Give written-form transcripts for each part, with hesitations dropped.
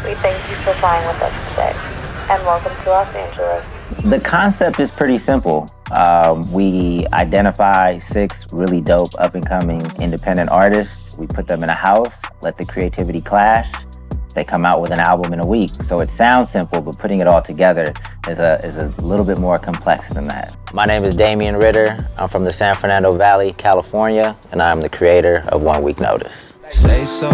We thank you for flying with us today, and welcome to Los Angeles. The concept is pretty simple. We identify 6 really dope up-and-coming independent artists. We put them in a house, let the creativity clash. They come out with an album in a week. So it sounds simple, but putting it all together is a little bit more complex than that. My name is Dame Ritter. I'm from the San Fernando Valley, California, and I'm the creator of 1 Week Notice. Say so.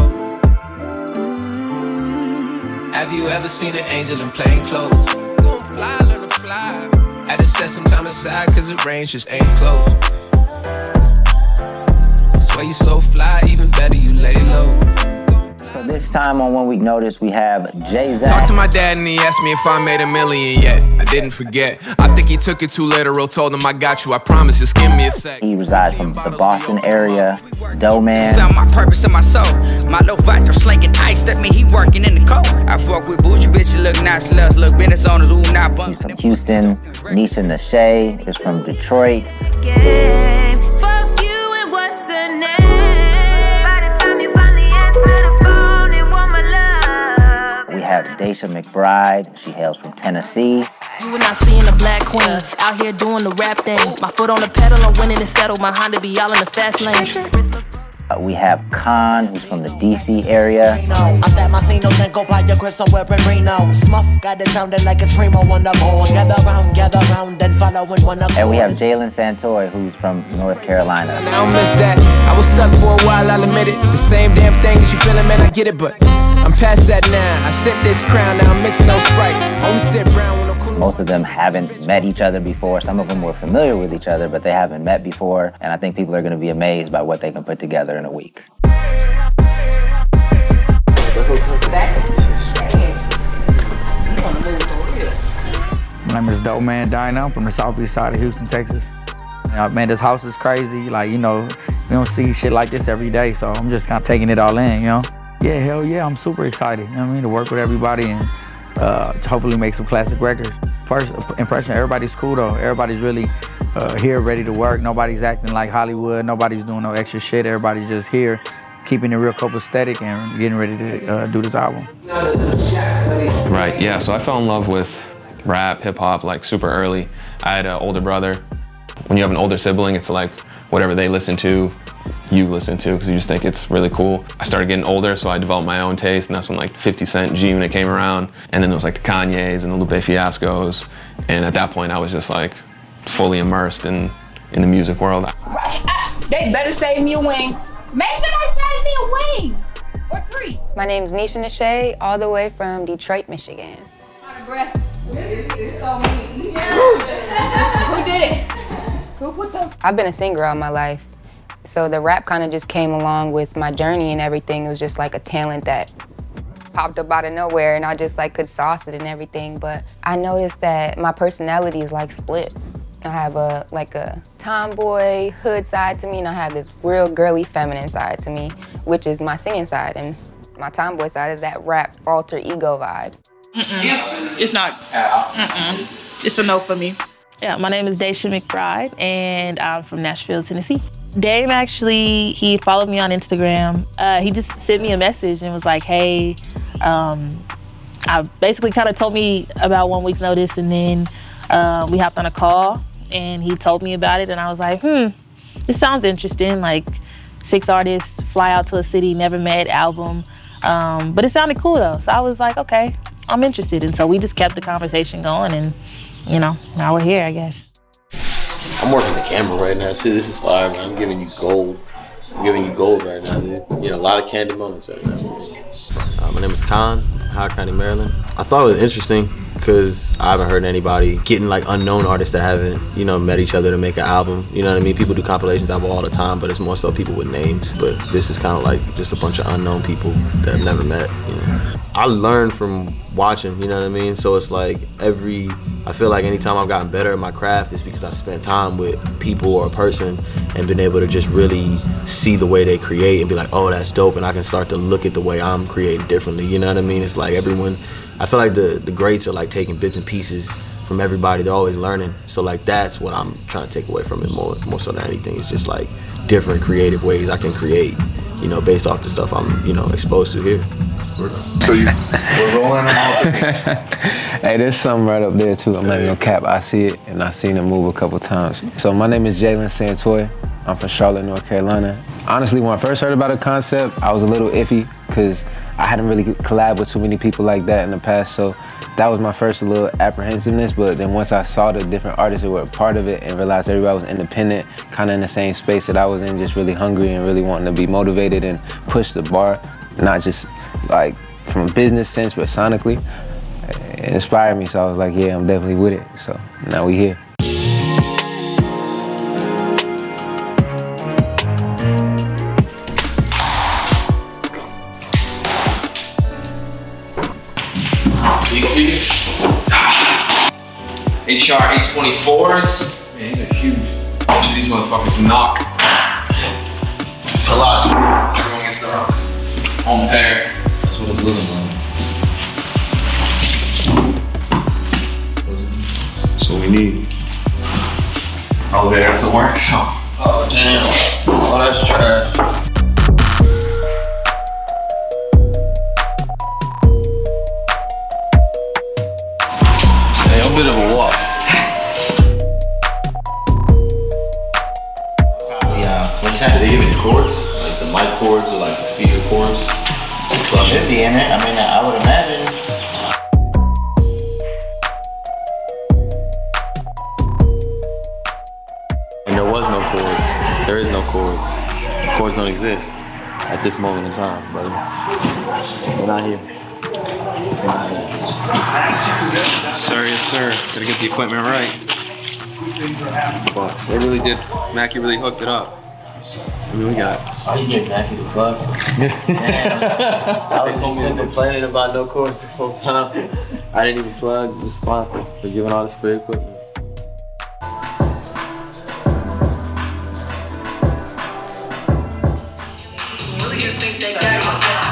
Have you ever seen an angel in plain clothes? Gon' fly, learn to fly. Had to set some time aside cause the range just ain't close. Swear you so fly, even better you lay low. So this time on 1 Week Notice, we have JZAC. Talked to my dad and he asked me if I made $1 million yet. I didn't forget. I think he took it too literal. Told him I got you. I promise. Just give me a sec. He resides from the Boston area. Doeman. Found my purpose in my soul. My little factor slinging ice. That mean he working in the cold. I fuck with bougie bitches. Look nice, sluts. Look business owners. Ooh, not bump. He's from Houston. Neisha Nesha is from Detroit. We have Daisha McBride. She hails from Tennessee. You were not seeing the black queen out here doing the rap thing. My foot on the pedal, I'm winning and settle. My Honda be all in the fast lane. We have KAAN, who's from the DC area. I start my scene, then go buy your crib somewhere in Reno. Smuff got it sounding like it's primo on the board. Gather round, then following one up. And we have Jalen Santoy, who's from North Carolina. I don't miss that. I was stuck for a while, I'll admit it. The same damn thing that you feeling, man, I get it, but I'm past that now. I set this crown, now I mix no Sprite. Only sit brown when I'm cool. Most of them haven't met each other before. Some of them were familiar with each other, but they haven't met before. And I think people are gonna be amazed by what they can put together in a week. My name is Doeman. I'm from the southeast side of Houston, Texas. Man, this house is crazy. Like, you know, we don't see shit like this every day, so I'm just kind of taking it all in, you know? Yeah, hell yeah, I'm super excited, you know what I mean, to work with everybody and hopefully make some classic records. First impression, everybody's cool though. Everybody's really here, ready to work. Nobody's acting like Hollywood. Nobody's doing no extra shit. Everybody's just here, keeping it real copacetic and getting ready to do this album. Right, yeah, so I fell in love with rap, hip hop, like super early. I had an older brother. When you have an older sibling, it's like whatever they listen to, you listen to, because you just think it's really cool. I started getting older, so I developed my own taste, and that's when like 50 Cent, G-Unit came around, and then there was like the Kanye's and the Lupe Fiascos, and at that point I was just like fully immersed in the music world. They better save me a wing. Make sure they save me a wing, or 3. My name's Neisha Nesha, all the way from Detroit, Michigan. Out of breath. Who did it? Who put them? I've been a singer all my life. So the rap kind of just came along with my journey and everything. It was just like a talent that popped up out of nowhere and I just like could sauce it and everything. But I noticed that my personality is like split. I have a tomboy hood side to me and I have this real girly feminine side to me, which is my singing side. And my tomboy side is that rap alter ego vibes. It's not. It's a no for me. Yeah, my name is Daisha McBride and I'm from Nashville, Tennessee. Dame actually, he followed me on Instagram. He just sent me a message and was like, hey, I basically kind of told me about 1 Week's Notice and then we hopped on a call and he told me about it and I was like, this sounds interesting. Like 6 artists fly out to a city, never met, album. But it sounded cool though. So I was like, okay, I'm interested. And so we just kept the conversation going and, you know, now we're here, I guess. I'm working the camera right now too. This is fire, man. I'm giving you gold. I'm giving you gold right now, dude. You know, a lot of candy moments right now. My name is KAAN, Howard County, Maryland. I thought it was interesting because I haven't heard anybody getting like unknown artists that haven't, you know, met each other to make an album. You know what I mean? People do compilations album all the time, but it's more so people with names. But this is kind of like just a bunch of unknown people that I've never met, you know. I learned from watching, you know what I mean? So it's like I feel like anytime I've gotten better at my craft is because I spent time with people or a person and been able to just really see the way they create and be like, oh, that's dope, and I can start to look at the way I'm creating differently, you know what I mean? It's like everyone, I feel like the greats are like taking bits and pieces from everybody. They're always learning. So like that's what I'm trying to take away from it more so than anything. It's just like different creative ways I can create you know, based off the stuff I'm, you know, exposed to here. So we're rolling them all. Hey, there's something right up there too. I'm not gonna cap. I see it, and I've seen it move a couple times. So my name is Jalen Santoy. I'm from Charlotte, North Carolina. Honestly, when I first heard about the concept, I was a little iffy because I hadn't really collabed with too many people like that in the past. So that was my first little apprehensiveness. But then once I saw the different artists that were a part of it and realized everybody was independent, kind of in the same space that I was in, just really hungry and really wanting to be motivated and push the bar, not just like from a business sense, but sonically, it inspired me. So I was like, yeah, I'm definitely with it. So now we here. HR 824s. Man, these are huge. These motherfuckers knock. It's a lot. Everyone gets their own pair. That's what it's looking like. That's what we need. Oh, there doesn't work. Oh, damn. Oh, that's trash. A bit of a walk. Did they give me the cords? Like the mic cords or like the speaker cords? It should be in it. I mean, I would imagine. And there was no chords. There is no chords. Chords don't exist at this moment in time, brother. We're not here. Sir, yes, sir. Gotta get the equipment right. But they really did. Mackie really hooked it up. I mean, we got. Oh, you get Mackie the plug? I was just complaining about no chords this whole time. I didn't even plug the sponsor for giving all this free equipment.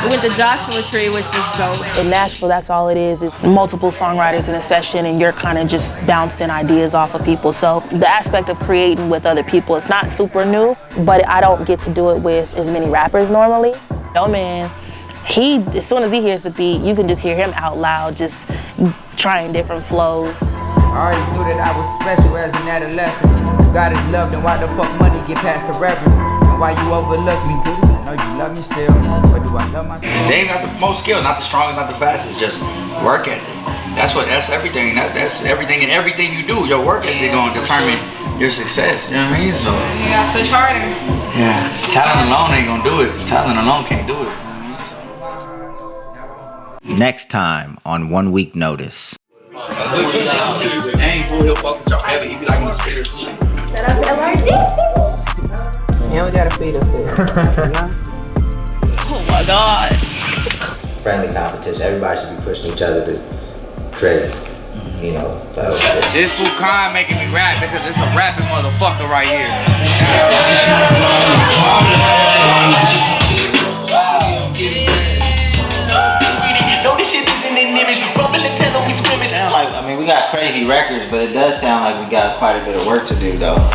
We went to Joshua Tree, which is dope. In Nashville, that's all it is. It's multiple songwriters in a session and you're kind of just bouncing ideas off of people. So the aspect of creating with other people, it's not super new, but I don't get to do it with as many rappers normally. Doeman, as soon as he hears the beat, you can just hear him out loud, just trying different flows. I always knew that I was special as an adolescent. God is love, then why the fuck money get past the reverence? And why you overlook me? I know you love me still, but do I love myself? They got the most skill, not the strongest, not the fastest, just work ethic. That's everything. That's everything, and everything you do, your work ethic gonna determine your success. You know what I mean? So you gotta push harder. Yeah, talent alone ain't gonna do it. Talent alone can't do it. Next time on 1 Week Notice. Ain't cool, he'll fuck with y'all heavy. He be like in the spirit. Shout out to LRG. You don't gotta feed us there. Oh my God. Friendly competition. Everybody should be pushing each other to create, you know. So This fool KAAN making me rap because it's a rapping motherfucker right here. No, this shit isn't an image. Rumble and tell them we scrimmage. I mean, we got crazy records, but it does sound like we got quite a bit of work to do, though.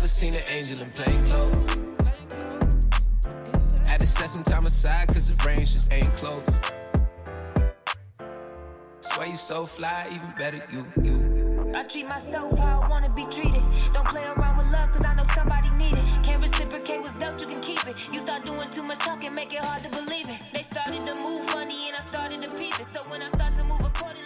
Seen an angel in plain clothes. Had to set some time aside cause the range just ain't close. Swear you so fly, even better you. I treat myself how I wanna be treated. Don't play around with love cause I know somebody need it. Can't reciprocate what's dope, you can keep it. You start doing too much talking, make it hard to believe it. They started to move funny and I started to peep it. So when I start to move accordingly,